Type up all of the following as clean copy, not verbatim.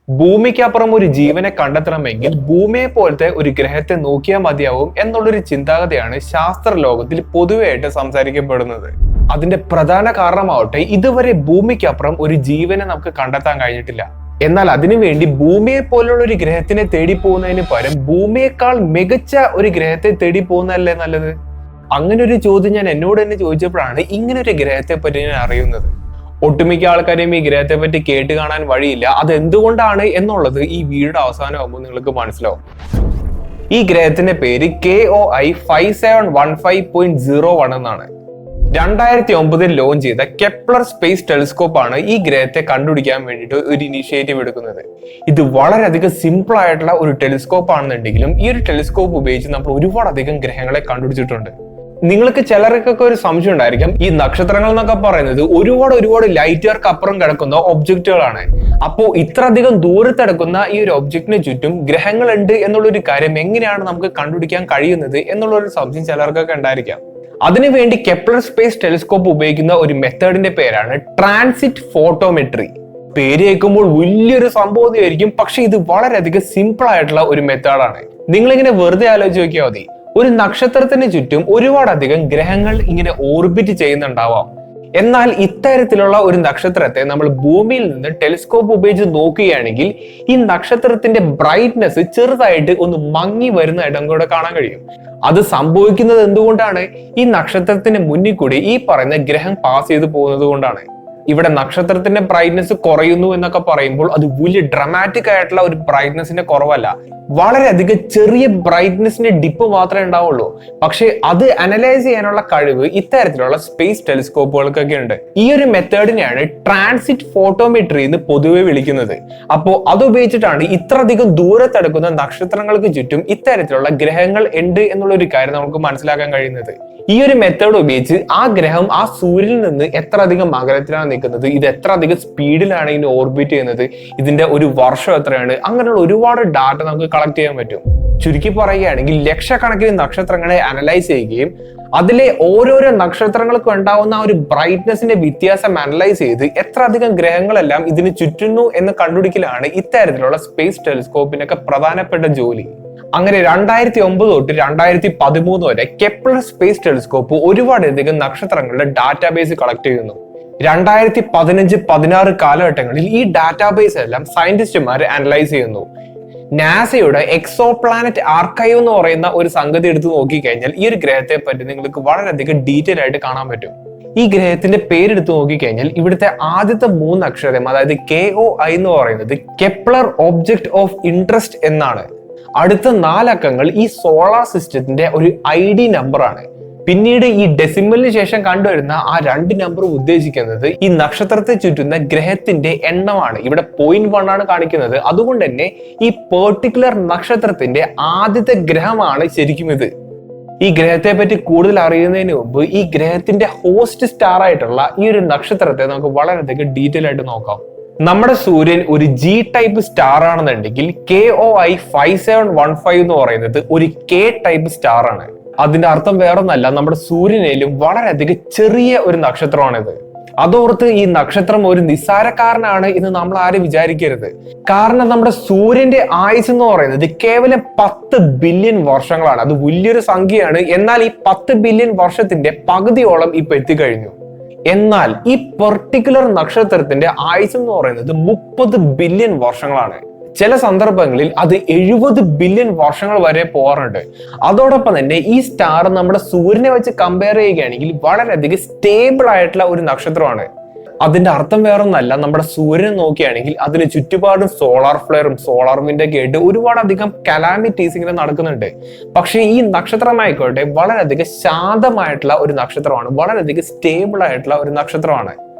ഭൂമിക്കപ്പുറം ഒരു ജീവനെ കണ്ടെത്തണമെങ്കിൽ ഭൂമിയെ പോലത്തെ ഒരു ഗ്രഹത്തെ നോക്കിയാൽ മതിയാവും എന്നുള്ളൊരു ചിന്താഗതിയാണ് ശാസ്ത്ര ലോകത്തിൽ പൊതുവെയായിട്ട് സംസാരിക്കപ്പെടുന്നത്. അതിന്റെ പ്രധാന കാരണമാവട്ടെ, ഇതുവരെ ഭൂമിക്കപ്പുറം ഒരു ജീവനെ നമുക്ക് കണ്ടെത്താൻ കഴിഞ്ഞിട്ടില്ല. എന്നാൽ അതിനുവേണ്ടി ഭൂമിയെ പോലുള്ള ഒരു ഗ്രഹത്തിനെ തേടി പോകുന്നതിന് പകരം ഭൂമിയേക്കാൾ മികച്ച ഒരു ഗ്രഹത്തെ തേടി പോകുന്നതല്ലേ നല്ലത്? അങ്ങനെ ഒരു ചോദ്യം ഞാൻ എന്നോട് തന്നെ ചോദിച്ചപ്പോഴാണ് ഇങ്ങനെ ഒരു ഗ്രഹത്തെ പറ്റി ഞാൻ അറിയുന്നത്. ഒട്ടുമിക്ക ആൾക്കാരെയും ഈ ഗ്രഹത്തെ പറ്റി കേട്ട് കാണാൻ വഴിയില്ല. അത് എന്തുകൊണ്ടാണ് എന്നുള്ളത് ഈ വീഡിയോ അവസാനമാകുമ്പോൾ നിങ്ങൾക്ക് മനസ്സിലാവും. ഈ ഗ്രഹത്തിന്റെ പേര് KOI 5715.01 എന്നാണ്. 2009 ലോഞ്ച് ചെയ്ത കെപ്ലർ സ്പേസ് ടെലിസ്കോപ്പ് ആണ് ഈ ഗ്രഹത്തെ കണ്ടുപിടിക്കാൻ വേണ്ടിയിട്ട് ഒരു ഇനിഷ്യേറ്റീവ് എടുക്കുന്നത്. ഇത് വളരെയധികം സിമ്പിൾ ആയിട്ടുള്ള ഒരു ടെലിസ്കോപ്പ് ആണെന്നുണ്ടെങ്കിലും ഈ ഒരു ടെലിസ്കോപ്പ് ഉപയോഗിച്ച് നമ്മൾ ഒരുപാടധികം ഗ്രഹങ്ങളെ കണ്ടുപിടിച്ചിട്ടുണ്ട്. നിങ്ങൾക്ക് ചിലർക്കൊക്കെ ഒരു സംശയം ഉണ്ടായിരിക്കാം, ഈ നക്ഷത്രങ്ങൾ എന്നൊക്കെ പറയുന്നത് ഒരുപാട് ലൈറ്റ് ഇയർക്ക് അപ്പുറം കിടക്കുന്ന ഒബ്ജക്റ്റുകളാണ്. അപ്പോൾ ഇത്രയധികം ദൂരത്തെടുക്കുന്ന ഈ ഒരു ഒബ്ജക്റ്റിന് ചുറ്റും ഗ്രഹങ്ങളുണ്ട് എന്നുള്ളൊരു കാര്യം എങ്ങനെയാണ് നമുക്ക് കണ്ടുപിടിക്കാൻ കഴിയുന്നത് എന്നുള്ളൊരു സംശയം ചിലർക്കൊക്കെ ഉണ്ടായിരിക്കാം. അതിനുവേണ്ടി കെപ്ലർ സ്പേസ് ടെലിസ്കോപ്പ് ഉപയോഗിക്കുന്ന ഒരു മെത്തേഡിന്റെ പേരാണ് ട്രാൻസിറ്റ് ഫോട്ടോമെട്രി. പേര് കേൾക്കുമ്പോൾ വലിയൊരു സംഭവമായിരിക്കും, പക്ഷെ ഇത് വളരെയധികം സിമ്പിൾ ആയിട്ടുള്ള ഒരു മെത്തേഡാണ്. നിങ്ങളിങ്ങനെ വെറുതെ ആലോചിച്ച് നോക്കിയാൽ മതി, ഒരു നക്ഷത്രത്തിന് ചുറ്റും ഒരുപാടധികം ഗ്രഹങ്ങൾ ഇങ്ങനെ ഓർബിറ്റ് ചെയ്യുന്നുണ്ടാവാം. എന്നാൽ ഇത്തരത്തിലുള്ള ഒരു നക്ഷത്രത്തെ നമ്മൾ ഭൂമിയിൽ നിന്ന് ടെലിസ്കോപ്പ് ഉപയോഗിച്ച് നോക്കുകയാണെങ്കിൽ ഈ നക്ഷത്രത്തിന്റെ ബ്രൈറ്റ്നെസ് ചെറുതായിട്ട് ഒന്ന് മങ്ങി വരുന്നതായിട്ടും കൂടെ കാണാൻ കഴിയും. അത് സംഭവിക്കുന്നത് എന്തുകൊണ്ടാണ്? ഈ നക്ഷത്രത്തിന് മുന്നിൽ കൂടി ഈ പറയുന്ന ഗ്രഹം പാസ് ചെയ്ത് പോകുന്നത് കൊണ്ടാണ്. ഇവിടെ നക്ഷത്രത്തിന്റെ ബ്രൈറ്റ്നെസ് കുറയുന്നു എന്നൊക്കെ പറയുമ്പോൾ അത് വലിയ ഡ്രമാറ്റിക് ആയിട്ടുള്ള ഒരു ബ്രൈറ്റ്നെസിന്റെ കുറവല്ല, വളരെയധികം ചെറിയ ബ്രൈറ്റ്നെസിന്റെ ഡിപ്പ് മാത്രമേ ഉണ്ടാവുള്ളൂ. പക്ഷെ അത് അനലൈസ് ചെയ്യാനുള്ള കഴിവ് ഇത്തരത്തിലുള്ള സ്പേസ് ടെലിസ്കോപ്പുകൾക്കൊക്കെ ഉണ്ട്. ഈ ഒരു മെത്തേഡിനെയാണ് ട്രാൻസിറ്റ് ഫോട്ടോമെട്രി എന്ന് പൊതുവെ വിളിക്കുന്നത്. അപ്പോൾ അത് ഉപയോഗിച്ചിട്ടാണ് ഇത്രയധികം ദൂരത്തെടുക്കുന്ന നക്ഷത്രങ്ങൾക്ക് ചുറ്റും ഇത്തരത്തിലുള്ള ഗ്രഹങ്ങൾ ഉണ്ട് എന്നുള്ള ഒരു കാര്യം നമുക്ക് മനസ്സിലാക്കാൻ കഴിയുന്നത്. ഈ ഒരു മെത്തേഡ് ഉപയോഗിച്ച് ആ ഗ്രഹം ആ സൂര്യനിൽ നിന്ന് എത്ര അധികം അകലത്തിലാണ് നിൽക്കുന്നത്, ഇത് എത്ര അധികം സ്പീഡിലാണ് ഇതിനെ ഓർബിറ്റ് ചെയ്യുന്നത്, ഇതിന്റെ ഒരു വർഷം എത്രയാണ്, അങ്ങനെയുള്ള ഒരുപാട് ഡാറ്റ നമുക്ക് കളക്ട് ചെയ്യാൻ പറ്റും. ചുരുക്കി പറയുകയാണെങ്കിൽ ലക്ഷക്കണക്കിന് നക്ഷത്രങ്ങളെ അനലൈസ് ചെയ്യുകയും അതിലെ ഓരോരോ നക്ഷത്രങ്ങൾക്കും ഉണ്ടാവുന്ന ഒരു ബ്രൈറ്റ്നെസിന്റെ വ്യത്യാസം അനലൈസ് ചെയ്ത് എത്ര അധികം ഗ്രഹങ്ങളെല്ലാം ഇതിന് ചുറ്റുന്നു എന്ന് കണ്ടുപിടിക്കലാണ് ഇത്തരത്തിലുള്ള സ്പേസ് ടെലിസ്കോപ്പിനൊക്കെ പ്രധാനപ്പെട്ട ജോലി. അങ്ങനെ 2009 തൊട്ട് 2013 വരെ കെപ്ലർ സ്പേസ് ടെലിസ്കോപ്പ് ഒരുപാടധികം നക്ഷത്രങ്ങളുടെ ഡാറ്റാബേസ് കളക്ട് ചെയ്യുന്നു. 2015-16 കാലഘട്ടങ്ങളിൽ ഈ ഡാറ്റാബേസ് എല്ലാം സയന്റിസ്റ്റുമാർ അനലൈസ് ചെയ്യുന്നു. നാസയുടെ എക്സോ പ്ലാനറ്റ് ആർക്കൈവ് എന്ന് പറയുന്ന ഒരു സംഗതി എടുത്ത് നോക്കിക്കഴിഞ്ഞാൽ ഈ ഒരു ഗ്രഹത്തെ പറ്റി നിങ്ങൾക്ക് വളരെയധികം ഡീറ്റെയിൽ ആയിട്ട് കാണാൻ പറ്റും. ഈ ഗ്രഹത്തിന്റെ പേരെടുത്ത് നോക്കിക്കഴിഞ്ഞാൽ ഇവിടുത്തെ ആദ്യത്തെ 3 അക്ഷരം, അതായത് KOI എന്ന് പറയുന്നത് കെപ്ലർ ഒബ്ജക്ട് ഓഫ് ഇൻട്രസ്റ്റ് എന്നാണ്. അടുത്ത 4 അക്കങ്ങൾ ഈ സോളാർ സിസ്റ്റത്തിന്റെ ഒരു ID നമ്പറാണ്. പിന്നീട് ഈ ഡെസിമലിന് ശേഷം കണ്ടുവരുന്ന ആ 2 നമ്പറും ഉദ്ദേശിക്കുന്നത് ഈ നക്ഷത്രത്തെ ചുറ്റുന്ന ഗ്രഹത്തിന്റെ എണ്ണമാണ്. ഇവിടെ 0.1 ആണ് കാണിക്കുന്നത്. അതുകൊണ്ട് തന്നെ ഈ പെർട്ടിക്കുലർ നക്ഷത്രത്തിന്റെ ആദ്യത്തെ ഗ്രഹമാണ് ശരിക്കും ഇത്. ഈ ഗ്രഹത്തെ പറ്റി കൂടുതൽ അറിയുന്നതിന് മുമ്പ് ഈ ഗ്രഹത്തിന്റെ ഹോസ്റ്റ് സ്റ്റാർ ആയിട്ടുള്ള ഈ ഒരു നക്ഷത്രത്തെ നമുക്ക് വളരെയധികം ഡീറ്റെയിൽ ആയിട്ട് നോക്കാം. നമ്മുടെ സൂര്യൻ ഒരു G ടൈപ്പ് സ്റ്റാർ ആണെന്നുണ്ടെങ്കിൽ KOI 5715 എന്ന് പറയുന്നത് ഒരു K ടൈപ്പ് സ്റ്റാർ ആണ്. അതിന്റെ അർത്ഥം വേറൊന്നല്ല, നമ്മുടെ സൂര്യനിലും വളരെയധികം ചെറിയ ഒരു നക്ഷത്രമാണിത്. അതോർത്ത് ഈ നക്ഷത്രം ഒരു നിസ്സാരക്കാരനാണ് എന്ന് നമ്മൾ ആരും വിചാരിക്കരുത്. കാരണം നമ്മുടെ സൂര്യന്റെ ആയുസ് എന്ന് പറയുന്നത് കേവലം 10 ബില്യൺ വർഷങ്ങളാണ്. അത് വലിയൊരു സംഖ്യയാണ്. എന്നാൽ ഈ 10 ബില്യൺ വർഷത്തിന്റെ പകുതിയോളം ഇപ്പൊ എത്തിക്കഴിഞ്ഞു. എന്നാൽ ഈ പെർട്ടിക്കുലർ നക്ഷത്രത്തിന്റെ ആയുസ് എന്ന് പറയുന്നത് 30 ബില്യൺ വർഷങ്ങളാണ്. ചില സന്ദർഭങ്ങളിൽ അത് 70 ബില്യൺ വർഷങ്ങൾ വരെ പോകാറുണ്ട്. അതോടൊപ്പം തന്നെ ഈ സ്റ്റാർ നമ്മുടെ സൂര്യനെ വെച്ച് കമ്പയർ ചെയ്യുകയാണെങ്കിൽ വളരെയധികം സ്റ്റേബിൾ ആയിട്ടുള്ള ഒരു നക്ഷത്രമാണ്. അതിന്റെ അർത്ഥം വേറൊന്നല്ല, നമ്മുടെ സൂര്യനെ നോക്കുകയാണെങ്കിൽ അതിന് ചുറ്റുപാടും സോളാർ ഫ്ലെയറും സോളാർ വിൻഡൊക്കെ ആയിട്ട് ഒരുപാടധികം കലാമിറ്റീസ് ഇങ്ങനെ നടക്കുന്നുണ്ട്. പക്ഷെ ഈ നക്ഷത്രമായിക്കോട്ടെ വളരെയധികം ശാന്തമായിട്ടുള്ള ഒരു നക്ഷത്രമാണ്, വളരെയധികം സ്റ്റേബിൾ ആയിട്ടുള്ള ഒരു നക്ഷത്രമാണ്.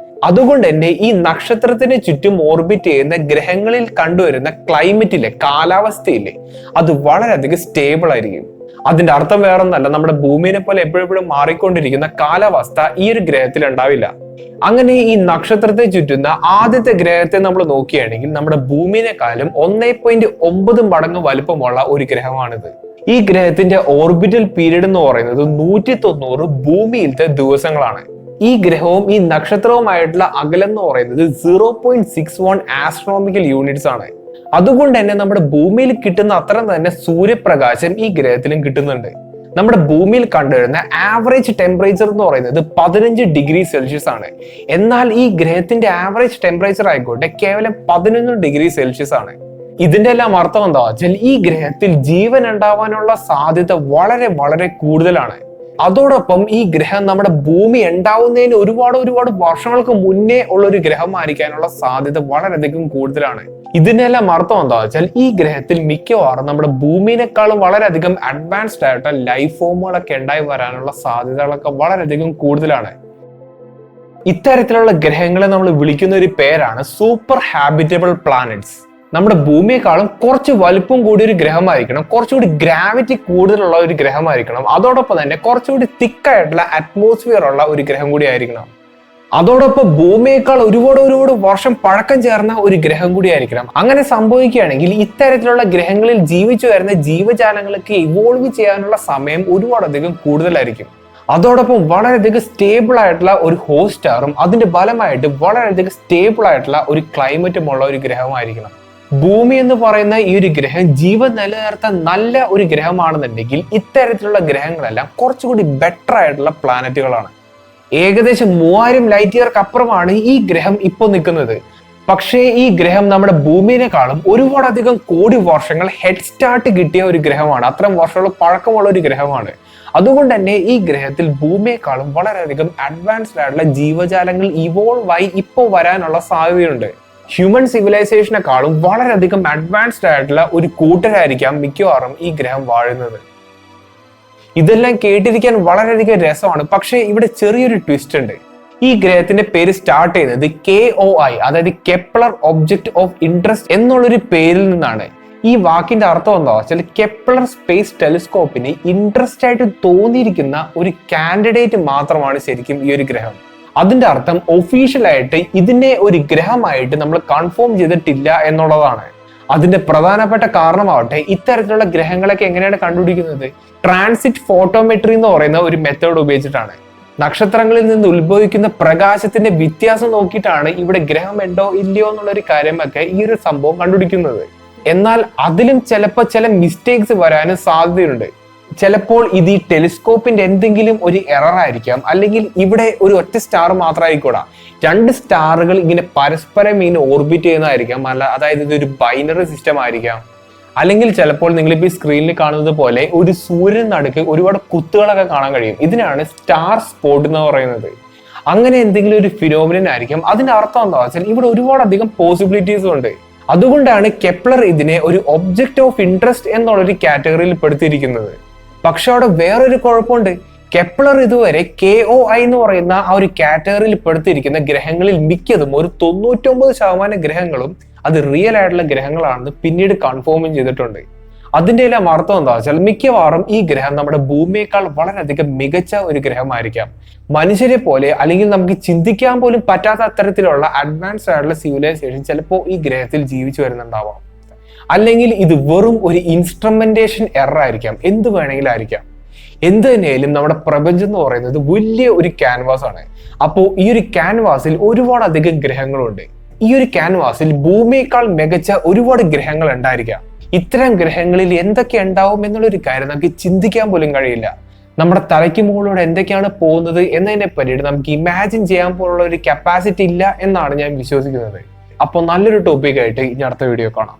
അതുകൊണ്ട് തന്നെ ഈ നക്ഷത്രത്തിന് ചുറ്റും ഓർബിറ്റ് ചെയ്യുന്ന ഗ്രഹങ്ങളിൽ കണ്ടുവരുന്ന ക്ലൈമറ്റിലെ കാലാവസ്ഥയിലെ അത് വളരെയധികം സ്റ്റേബിൾ ആയിരിക്കും. അതിന്റെ അർത്ഥം വേറൊന്നല്ല, നമ്മുടെ ഭൂമിയെ പോലെ എപ്പോഴെപ്പോഴും മാറിക്കൊണ്ടിരിക്കുന്ന കാലാവസ്ഥ ഈ ഒരു ഗ്രഹത്തിൽ ഉണ്ടാവില്ല. അങ്ങനെ ഈ നക്ഷത്രത്തെ ചുറ്റുന്ന ആദ്യത്തെ ഗ്രഹത്തെ നമ്മൾ നോക്കുകയാണെങ്കിൽ നമ്മുടെ ഭൂമിയെക്കാളും 1.9 മടങ്ങ് വലുപ്പമുള്ള ഒരു ഗ്രഹമാണിത്. ഈ ഗ്രഹത്തിന്റെ ഓർബിറ്റൽ പീരീഡ് എന്ന് പറയുന്നത് 190 ഭൂമിയിലത്തെ ദിവസങ്ങളാണ്. ഈ ഗ്രഹവും ഈ നക്ഷത്രവുമായിട്ടുള്ള അകലം എന്ന് പറയുന്നത് 0.61 ആസ്ട്രോണോമിക്കൽ യൂണിറ്റ്സ് ആണ്. അതുകൊണ്ട് തന്നെ നമ്മുടെ ഭൂമിയിൽ കിട്ടുന്ന അത്ര തന്നെ സൂര്യപ്രകാശം ഈ ഗ്രഹത്തിലും കിട്ടുന്നുണ്ട്. നമ്മുടെ ഭൂമിയിൽ കണ്ടുവരുന്ന ആവറേജ് ടെമ്പറേച്ചർ എന്ന് പറയുന്നത് 15 ഡിഗ്രി സെൽഷ്യസ് ആണ്. എന്നാൽ ഈ ഗ്രഹത്തിന്റെ ആവറേജ് ടെമ്പറേച്ചർ ആയിക്കോട്ടെ കേവലം 11 ഡിഗ്രി സെൽഷ്യസ് ആണ്. ഇതിന്റെ എല്ലാം അർത്ഥം എന്താ വെച്ചാൽ ഈ ഗ്രഹത്തിൽ ജീവൻ ഉണ്ടാവാനുള്ള സാധ്യത വളരെ വളരെ കൂടുതലാണ്. അതോടൊപ്പം ഈ ഗ്രഹം നമ്മുടെ ഭൂമി ഉണ്ടാവുന്നതിന് ഒരുപാട് വർഷങ്ങൾക്ക് മുന്നേ ഉള്ള ഒരു ഗ്രഹമായിരിക്കാനുള്ള സാധ്യത വളരെയധികം കൂടുതലാണ്. ഇതിനെല്ലാം അർത്ഥം എന്താ വെച്ചാൽ ഈ ഗ്രഹത്തിൽ മിക്കവാറും നമ്മുടെ ഭൂമിയെക്കാളും വളരെയധികം അഡ്വാൻസ്ഡ് ആയിട്ട് ലൈഫ് ഫോമുകളൊക്കെ ഉണ്ടായി വരാനുള്ള സാധ്യതകളൊക്കെ വളരെയധികം കൂടുതലാണ്. ഇത്തരത്തിലുള്ള ഗ്രഹങ്ങളെ നമ്മൾ വിളിക്കുന്ന ഒരു പേരാണ് സൂപ്പർ ഹാബിറ്റബിൾ പ്ലാനറ്റ്സ്. നമ്മുടെ ഭൂമിയെക്കാളും കുറച്ച് വലുപ്പം കൂടിയ ഒരു ഗ്രഹമായിരിക്കണം, കുറച്ചുകൂടി ഗ്രാവിറ്റി കൂടുതലുള്ള ഒരു ഗ്രഹമായിരിക്കണം, അതോടൊപ്പം തന്നെ കുറച്ചുകൂടി തിക്കായിട്ടുള്ള അറ്റ്മോസ്ഫിയർ ഉള്ള ഒരു ഗ്രഹം കൂടി ആയിരിക്കണം. അതോടൊപ്പം ഭൂമിയേക്കാൾ ഒരുപാട് വർഷം പഴക്കം ചേർന്ന ഒരു ഗ്രഹം കൂടി ആയിരിക്കണം. അങ്ങനെ സംഭവിക്കുകയാണെങ്കിൽ ഇത്തരത്തിലുള്ള ഗ്രഹങ്ങളിൽ ജീവിച്ചു വരുന്ന ജീവജാലങ്ങൾക്ക് ഇവോൾവ് ചെയ്യാനുള്ള സമയം ഒരുപാടധികം കൂടുതലായിരിക്കും. അതോടൊപ്പം വളരെയധികം സ്റ്റേബിൾ ആയിട്ടുള്ള ഒരു ഹോസ്റ്റാറും അതിന്റെ ഫലമായിട്ട് വളരെയധികം സ്റ്റേബിൾ ആയിട്ടുള്ള ഒരു ക്ലൈമറ്റും ഉള്ള ഒരു ഗ്രഹമായിരിക്കണം. ഭൂമി എന്ന് പറയുന്ന ഈ ഒരു ഗ്രഹം ജീവൻ നിലനിർത്താൻ നല്ല ഒരു ഗ്രഹമാണെന്നുണ്ടെങ്കിൽ ഇത്തരത്തിലുള്ള ഗ്രഹങ്ങളെല്ലാം കുറച്ചുകൂടി ബെറ്റർ ആയിട്ടുള്ള പ്ലാനറ്റുകളാണ്. ഏകദേശം 3000 ലൈറ്റ് ഇയർക്ക് അപ്പുറമാണ് ഈ ഗ്രഹം ഇപ്പോൾ നിൽക്കുന്നത്. പക്ഷേ ഈ ഗ്രഹം നമ്മുടെ ഭൂമിയെക്കാളും ഒരുപാടധികം കോടി വർഷങ്ങൾ ഹെഡ് സ്റ്റാർട്ട് കിട്ടിയ ഒരു ഗ്രഹമാണ്. അത്രയും വർഷങ്ങൾ പഴക്കമുള്ള ഒരു ഗ്രഹമാണ്. അതുകൊണ്ട് തന്നെ ഈ ഗ്രഹത്തിൽ ഭൂമിയെക്കാളും വളരെയധികം അഡ്വാൻസ്ഡ് ആയിട്ടുള്ള ജീവജാലങ്ങൾ ഇവോൾവ് ആയി ഇപ്പോൾ വരാനുള്ള സാധ്യതയുണ്ട്. ഹ്യൂമൻ സിവിലൈസേഷനെക്കാളും വളരെയധികം അഡ്വാൻസ്ഡ് ആയിട്ടുള്ള ഒരു കൂട്ടരായിരിക്കാം മിക്കവാറും ഈ ഗ്രഹം വാഴുന്നത്. ഇതെല്ലാം കേട്ടിരിക്കാൻ വളരെയധികം രസമാണ്. പക്ഷേ ഇവിടെ ചെറിയൊരു ട്വിസ്റ്റ് ഉണ്ട്. ഈ ഗ്രഹത്തിന്റെ പേര് സ്റ്റാർട്ട് ചെയ്യുന്നത് KOI, അതായത് കെപ്ലർ ഒബ്ജക്റ്റ് ഓഫ് ഇൻട്രസ്റ്റ് എന്നുള്ളൊരു പേരിൽ നിന്നാണ്. ഈ വാക്കിന്റെ അർത്ഥം എന്താ വെച്ചാൽ കെപ്ലർ സ്പേസ് ടെലിസ്കോപ്പിന് ഇൻട്രസ്റ്റ് ആയിട്ട് തോന്നിയിരിക്കുന്ന ഒരു കാൻഡിഡേറ്റ് മാത്രമാണ് ശരിക്കും ഈ ഒരു ഗ്രഹം. അതിന്റെ അർത്ഥം ഒഫീഷ്യലായിട്ട് ഇതിനെ ഒരു ഗ്രഹമായിട്ട് നമ്മൾ കൺഫേം ചെയ്തിട്ടില്ല എന്നുള്ളതാണ്. അതിന്റെ പ്രധാനപ്പെട്ട കാരണമാവട്ടെ ഇത്തരത്തിലുള്ള ഗ്രഹങ്ങളൊക്കെ എങ്ങനെയാണ് കണ്ടുപിടിക്കുന്നത്? ട്രാൻസിറ്റ് ഫോട്ടോമെട്രി എന്ന് പറയുന്ന ഒരു മെത്തേഡ് ഉപയോഗിച്ചിട്ടാണ്. നക്ഷത്രങ്ങളിൽ നിന്ന് ഉത്ഭവിക്കുന്ന പ്രകാശത്തിന്റെ വ്യത്യാസം നോക്കിയിട്ടാണ് ഇവിടെ ഗ്രഹം ഉണ്ടോ ഇല്ലയോ എന്നുള്ള ഒരു കാര്യമൊക്കെ ഈ ഒരു സംഭവം കണ്ടുപിടിക്കുന്നത്. എന്നാൽ അതിലും ചിലപ്പോൾ ചില മിസ്റ്റേക്സ് വരാനും സാധ്യതയുണ്ട്. ചിലപ്പോൾ ഇത് ഈ ടെലിസ്കോപ്പിന്റെ എന്തെങ്കിലും ഒരു എറർ ആയിരിക്കാം, അല്ലെങ്കിൽ ഇവിടെ ഒരു ഒറ്റ സ്റ്റാർ മാത്രമായിക്കൂടാ, 2 സ്റ്റാറുകൾ ഇങ്ങനെ പരസ്പരം ഇങ്ങനെ ഓർബിറ്റ് ചെയ്യുന്നതായിരിക്കാം. അതായത് ഇതൊരു ബൈനറി സിസ്റ്റം ആയിരിക്കാം. അല്ലെങ്കിൽ ചിലപ്പോൾ നിങ്ങളിപ്പോൾ ഈ സ്ക്രീനിൽ കാണുന്നത് പോലെ ഒരു സൂര്യൻ നടുക്ക് ഒരുപാട് കുത്തുകളൊക്കെ കാണാൻ കഴിയും. ഇതിനാണ് സ്റ്റാർ സ്പോട്ട് എന്ന് പറയുന്നത്. അങ്ങനെ എന്തെങ്കിലും ഒരു ഫിനോമിനൻ ആയിരിക്കും. അതിന്റെ അർത്ഥം എന്താ വെച്ചാൽ ഇവിടെ ഒരുപാടധികം പോസിബിലിറ്റീസും ഉണ്ട്. അതുകൊണ്ടാണ് കെപ്ലർ ഇതിനെ ഒരു ഒബ്ജക്റ്റ് ഓഫ് ഇൻട്രസ്റ്റ് എന്നുള്ളൊരു കാറ്റഗറിയിൽ പെടുത്തിയിരിക്കുന്നത്. പക്ഷെ അവിടെ വേറൊരു കുഴപ്പമുണ്ട്. കെപ്ലർ ഇതുവരെ KOI എന്ന് പറയുന്ന ആ ഒരു കാറ്റഗറിയിൽ പെടുത്തിയിരിക്കുന്ന ഗ്രഹങ്ങളിൽ മിക്കതും ഒരു 99% ഗ്രഹങ്ങളും അത് റിയൽ ആയിട്ടുള്ള ഗ്രഹങ്ങളാണെന്ന് പിന്നീട് കൺഫേമും ചെയ്തിട്ടുണ്ട്. അതിന്റെ എല്ലാം അർത്ഥം എന്താ വെച്ചാൽ മിക്കവാറും ഈ ഗ്രഹം നമ്മുടെ ഭൂമിയേക്കാൾ വളരെയധികം മികച്ച ഒരു ഗ്രഹമായിരിക്കാം. മനുഷ്യരെ പോലെ അല്ലെങ്കിൽ നമുക്ക് ചിന്തിക്കാൻ പോലും പറ്റാത്ത അത്തരത്തിലുള്ള അഡ്വാൻസ്ഡ് ആയിട്ടുള്ള സിവിലൈസേഷൻ ചിലപ്പോൾ ഈ ഗ്രഹത്തിൽ ജീവിച്ചു വരുന്നുണ്ടാവാം. അല്ലെങ്കിൽ ഇത് വെറും ഒരു ഇൻസ്ട്രുമെന്റേഷൻ എറർ ആയിരിക്കാം. എന്ത് വേണമെങ്കിലും ആയിരിക്കാം. എന്ത് തന്നെയായാലും നമ്മുടെ പ്രപഞ്ചം എന്ന് പറയുന്നത് വലിയ ഒരു ക്യാൻവാസ് ആണ്. അപ്പോൾ ഈ ഒരു ക്യാൻവാസിൽ ഒരുപാടധികം ഗ്രഹങ്ങളുണ്ട്. ഈ ഒരു ക്യാൻവാസിൽ ഭൂമിയേക്കാൾ മികച്ച ഒരുപാട് ഗ്രഹങ്ങൾ ഉണ്ടായിരിക്കാം. ഇത്തരം ഗ്രഹങ്ങളിൽ എന്തൊക്കെ ഉണ്ടാവും എന്നുള്ളൊരു കാര്യം നമുക്ക് ചിന്തിക്കാൻ പോലും കഴിയില്ല. നമ്മുടെ തലയ്ക്ക് മുകളിലൂടെ എന്തൊക്കെയാണ് പോകുന്നത് എന്നതിനെ പറ്റിയിട്ട് നമുക്ക് ഇമാജിൻ ചെയ്യാൻ പോലുള്ള ഒരു കപ്പാസിറ്റി ഇല്ല എന്നാണ് ഞാൻ വിശ്വസിക്കുന്നത്. അപ്പോൾ നല്ലൊരു ടോപ്പിക്കായിട്ട് ഇനി അടുത്ത വീഡിയോ കാണാം.